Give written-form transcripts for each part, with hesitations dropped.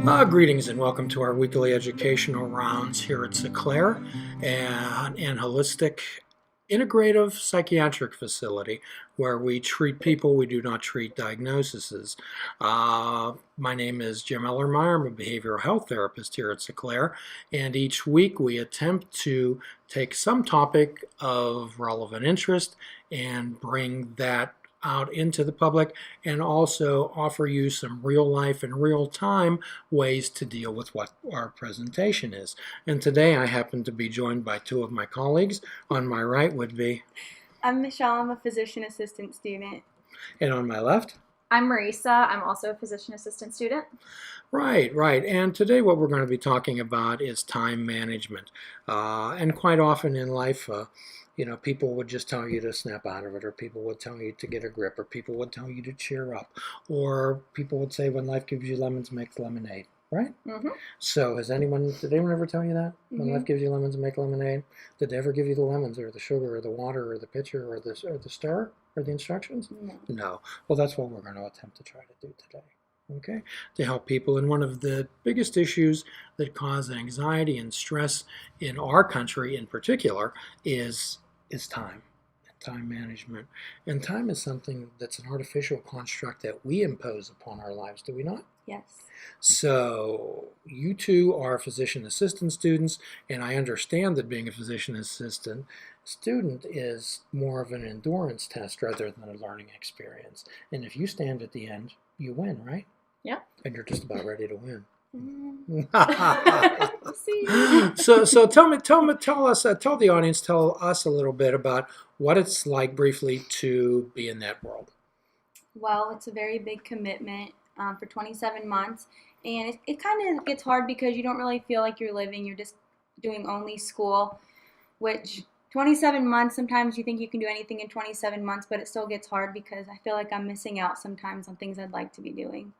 Greetings and welcome to our weekly educational rounds here at Sinclair, and holistic integrative psychiatric facility where we treat people, we do not treat diagnoses. My name is Jim Ellermeyer. I'm a behavioral health therapist here at Sinclair, and each week we attempt to take some topic of relevant interest and bring that out into the public, and also offer you some real life and real time ways to deal with what our presentation is. And today I happen to be joined by two of my colleagues. On my right would be... I'm Michelle. I'm a physician assistant student. And on my left? I'm Marissa. I'm also a physician assistant student. Right. And today what we're going to be talking about is time management. And quite often in life, people would just tell you to snap out of it, or people would tell you to get a grip, or people would tell you to cheer up, or people would say, when life gives you lemons, make lemonade, right? Mm-hmm. So did anyone ever tell you that? When life gives you lemons, make lemonade? Did they ever give you the lemons, or the sugar, or the water, or the pitcher, or the stir, or the instructions? No. Well, that's what we're going to attempt to try to do today. Okay, to help people. And one of the biggest issues that cause anxiety and stress in our country in particular is time management. And time is something that's an artificial construct that we impose upon our lives, do we not? Yes. So you two are physician assistant students, and I understand that being a physician assistant student is more of an endurance test rather than a learning experience. And if you stand at the end, you win, right? Yeah. And you're just about ready to win. We'll see. So tell the audience, tell us a little bit about what it's like briefly to be in that world. Well, it's a very big commitment for 27 months, and it kind of gets hard because you don't really feel like you're living. You're just doing only school, which 27 months, sometimes you think you can do anything in 27 months, but it still gets hard because I feel like I'm missing out sometimes on things I'd like to be doing.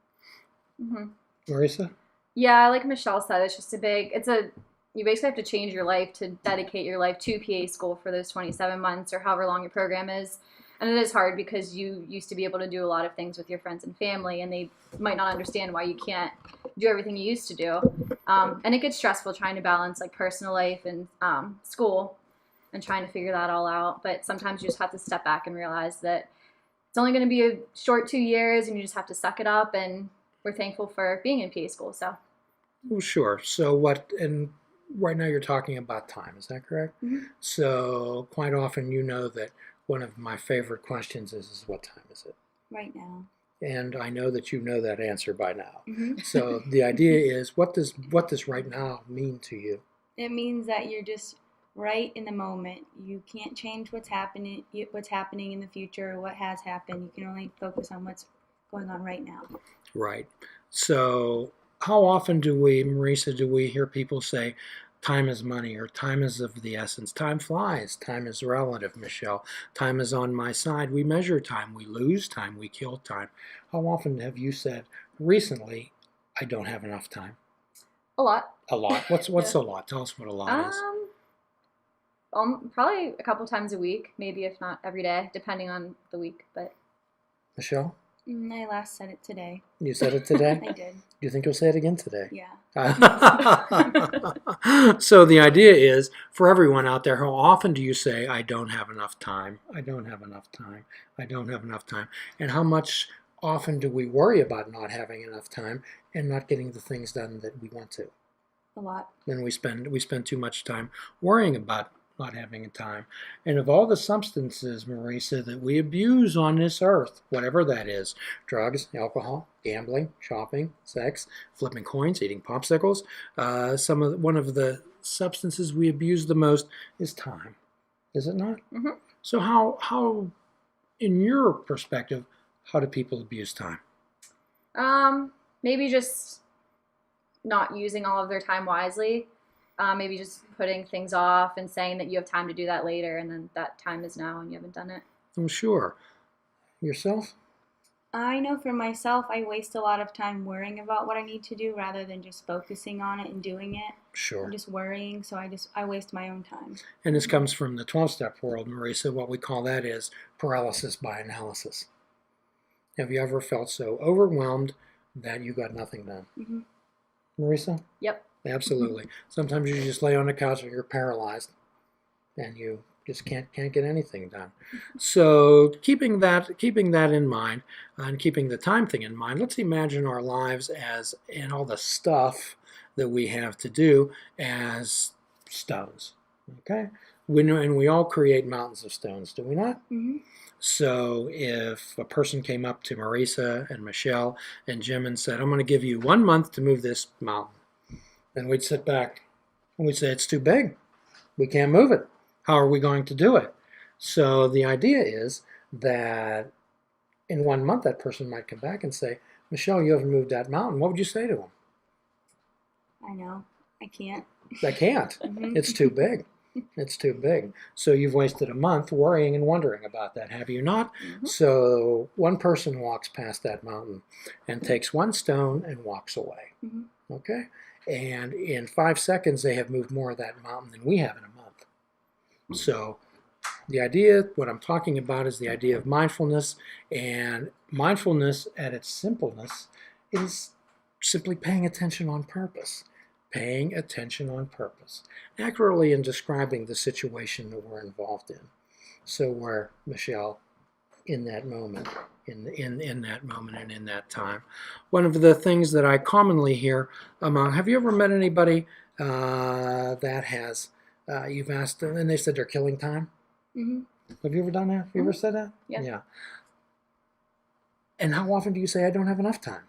Mm-hmm. Marissa? Yeah, like Michelle said, it's just you basically have to change your life to dedicate your life to PA school for those 27 months or however long your program is. And it is hard because you used to be able to do a lot of things with your friends and family, and they might not understand why you can't do everything you used to do. And it gets stressful trying to balance like personal life and school and trying to figure that all out. But sometimes you just have to step back and realize that it's only going to be a short 2 years, and you just have to suck it up. And we're thankful for being in PA school. So. Well, sure. So and right now you're talking about time, is that correct? Mm-hmm. So quite often you know that one of my favorite questions is what time is it? Right now. And I know that you know that answer by now. Mm-hmm. So the idea is, what does right now mean to you? It means that you're just right in the moment. You can't change what's happening in the future or what has happened. You can only focus on what's going on right now. Right. So how often Marissa, do we hear people say, time is money, or time is of the essence? Time flies. Time is relative, Michelle. Time is on my side. We measure time. We lose time. We kill time. How often have you said recently, I don't have enough time? A lot. A lot. What's a lot? Tell us what a lot is. Probably a couple times a week, maybe if not every day, depending on the week. But Michelle? I last said it today. You said it today? I did. Do you think you'll say it again today? Yeah. So the idea is, for everyone out there, how often do you say, I don't have enough time? I don't have enough time. I don't have enough time. And how much often do we worry about not having enough time and not getting the things done that we want to? A lot. Then we spend too much time worrying about not having time. And of all the substances, Marissa, that we abuse on this earth, whatever that is, drugs, alcohol, gambling, shopping, sex, flipping coins, eating popsicles, one of the substances we abuse the most is time. Is it not? Mm-hmm. So how, in your perspective, how do people abuse time? Maybe just not using all of their time wisely. Maybe just putting things off and saying that you have time to do that later, and then that time is now and you haven't done it. I'm sure. Yourself? I know for myself, I waste a lot of time worrying about what I need to do rather than just focusing on it and doing it. Sure. I'm just worrying, so I waste my own time. And this comes from the 12-step world, Marissa. What we call that is paralysis by analysis. Have you ever felt so overwhelmed that you got nothing done? Mm-hmm. Marissa? Yep. Absolutely. Sometimes you just lay on the couch and you're paralyzed and you just can't get anything done. So keeping that in mind and keeping the time thing in mind, let's imagine our lives as, and all the stuff that we have to do as stones. Okay? We know, and we all create mountains of stones, do we not? Mm-hmm. So if a person came up to Marissa and Michelle and Jim and said, I'm going to give you 1 month to move this mountain, then we'd sit back and we'd say, it's too big. We can't move it. How are we going to do it? So the idea is that in 1 month, that person might come back and say, Michelle, you haven't moved that mountain. What would you say to them? I know. I can't. I can't. Mm-hmm. It's too big. It's too big. So you've wasted a month worrying and wondering about that, have you not? Mm-hmm. So one person walks past that mountain and takes one stone and walks away. Mm-hmm. Okay? And in 5 seconds, they have moved more of that mountain than we have in a month. So the idea, what I'm talking about, is the idea of mindfulness. And mindfulness at its simpleness is simply paying attention on purpose. Paying attention on purpose. Accurately in describing the situation that we're involved in. So we're, Michelle, in that moment, in that moment and in that time. One of the things that I commonly hear among, have you ever met anybody that has, you've asked them and they said they're killing time? Mm-hmm. Have you ever done that? Have you ever said that? Yeah. And how often do you say, I don't have enough time?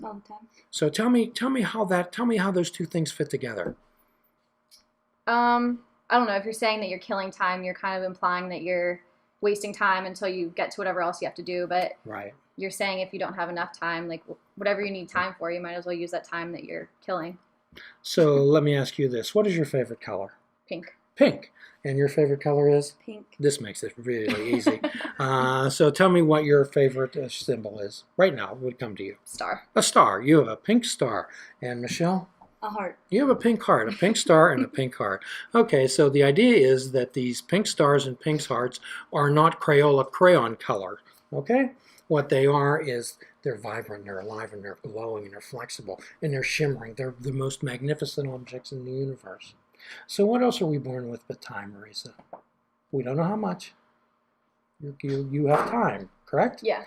All the time. So tell me how those two things fit together. I don't know. If you're saying that you're killing time, you're kind of implying that you're wasting time until you get to whatever else you have to do. But Right. you're saying if you don't have enough time, like whatever you need time for, you might as well use that time that you're killing. So let me ask you this. What is your favorite color? Pink. Pink. And your favorite color is? Pink. This makes it really easy. So tell me what your favorite symbol is. Right now, it would come to you. Star. A star. You have a pink star. And Michelle? A heart. You have a pink heart, a pink star and a pink heart. Okay, so the idea is that these pink stars and pink hearts are not Crayola crayon color. Okay? What they are is they're vibrant, they're alive, and they're glowing, and they're flexible, and they're shimmering. They're the most magnificent objects in the universe. So what else are we born with but time, Marissa? We don't know how much. You have time, correct? Yeah.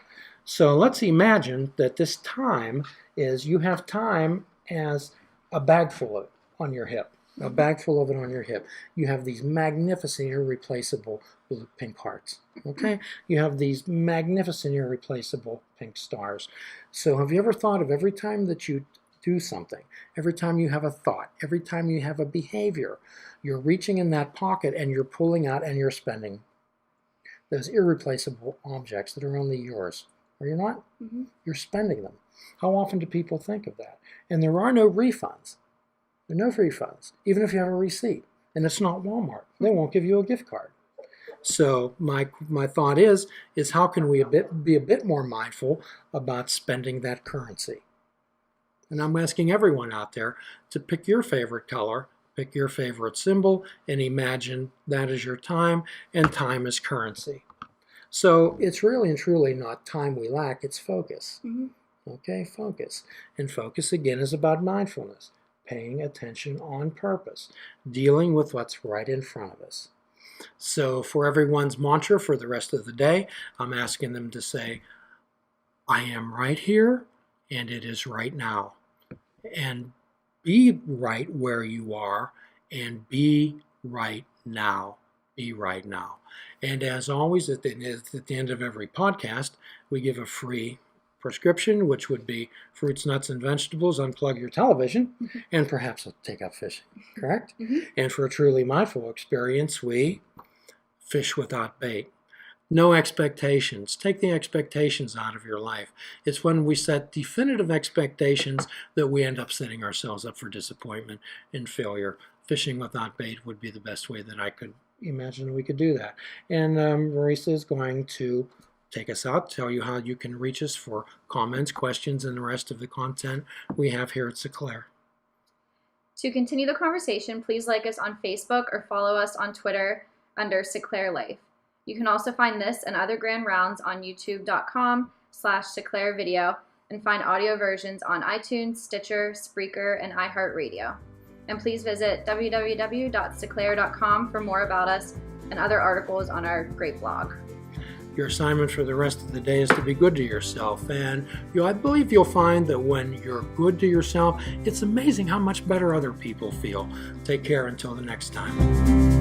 So let's imagine that this time is, you have time as a bag full of it on your hip. A bag full of it on your hip. You have these magnificent, irreplaceable blue pink hearts. Okay? You have these magnificent, irreplaceable pink stars. So have you ever thought of every time that you do something, every time you have a thought, every time you have a behavior, you're reaching in that pocket and you're pulling out and you're spending those irreplaceable objects that are only yours. Are you not? Mm-hmm. You're spending them. How often do people think of that? And there are no refunds. There are no refunds, even if you have a receipt. And it's not Walmart. They won't give you a gift card. So my thought is how can we be a bit more mindful about spending that currency? And I'm asking everyone out there to pick your favorite color, pick your favorite symbol, and imagine that is your time, and time is currency. So it's really and truly not time we lack, it's focus. Mm-hmm. Okay, focus. And focus, again, is about mindfulness, paying attention on purpose, dealing with what's right in front of us. So for everyone's mantra for the rest of the day, I'm asking them to say, I am right here, and it is right now. And be right where you are, and be right now. Be right now. And as always, at the end of every podcast, we give a free prescription, which would be fruits, nuts, and vegetables, unplug your television, and perhaps take up fishing, correct? Mm-hmm. And for a truly mindful experience, we fish without bait. No expectations. Take the expectations out of your life. It's when we set definitive expectations that we end up setting ourselves up for disappointment and failure. Fishing without bait would be the best way that I could imagine we could do that. And Marissa is going to take us out, tell you how you can reach us for comments, questions, and the rest of the content we have here at Sinclair. To continue the conversation, please like us on Facebook or follow us on Twitter under Sinclair Life. You can also find this and other grand rounds on youtube.com/Sinclair video, and find audio versions on iTunes, Stitcher, Spreaker, and iHeartRadio. And please visit www.sinclair.com for more about us and other articles on our great blog. Your assignment for the rest of the day is to be good to yourself. And I believe you'll find that when you're good to yourself, it's amazing how much better other people feel. Take care until the next time.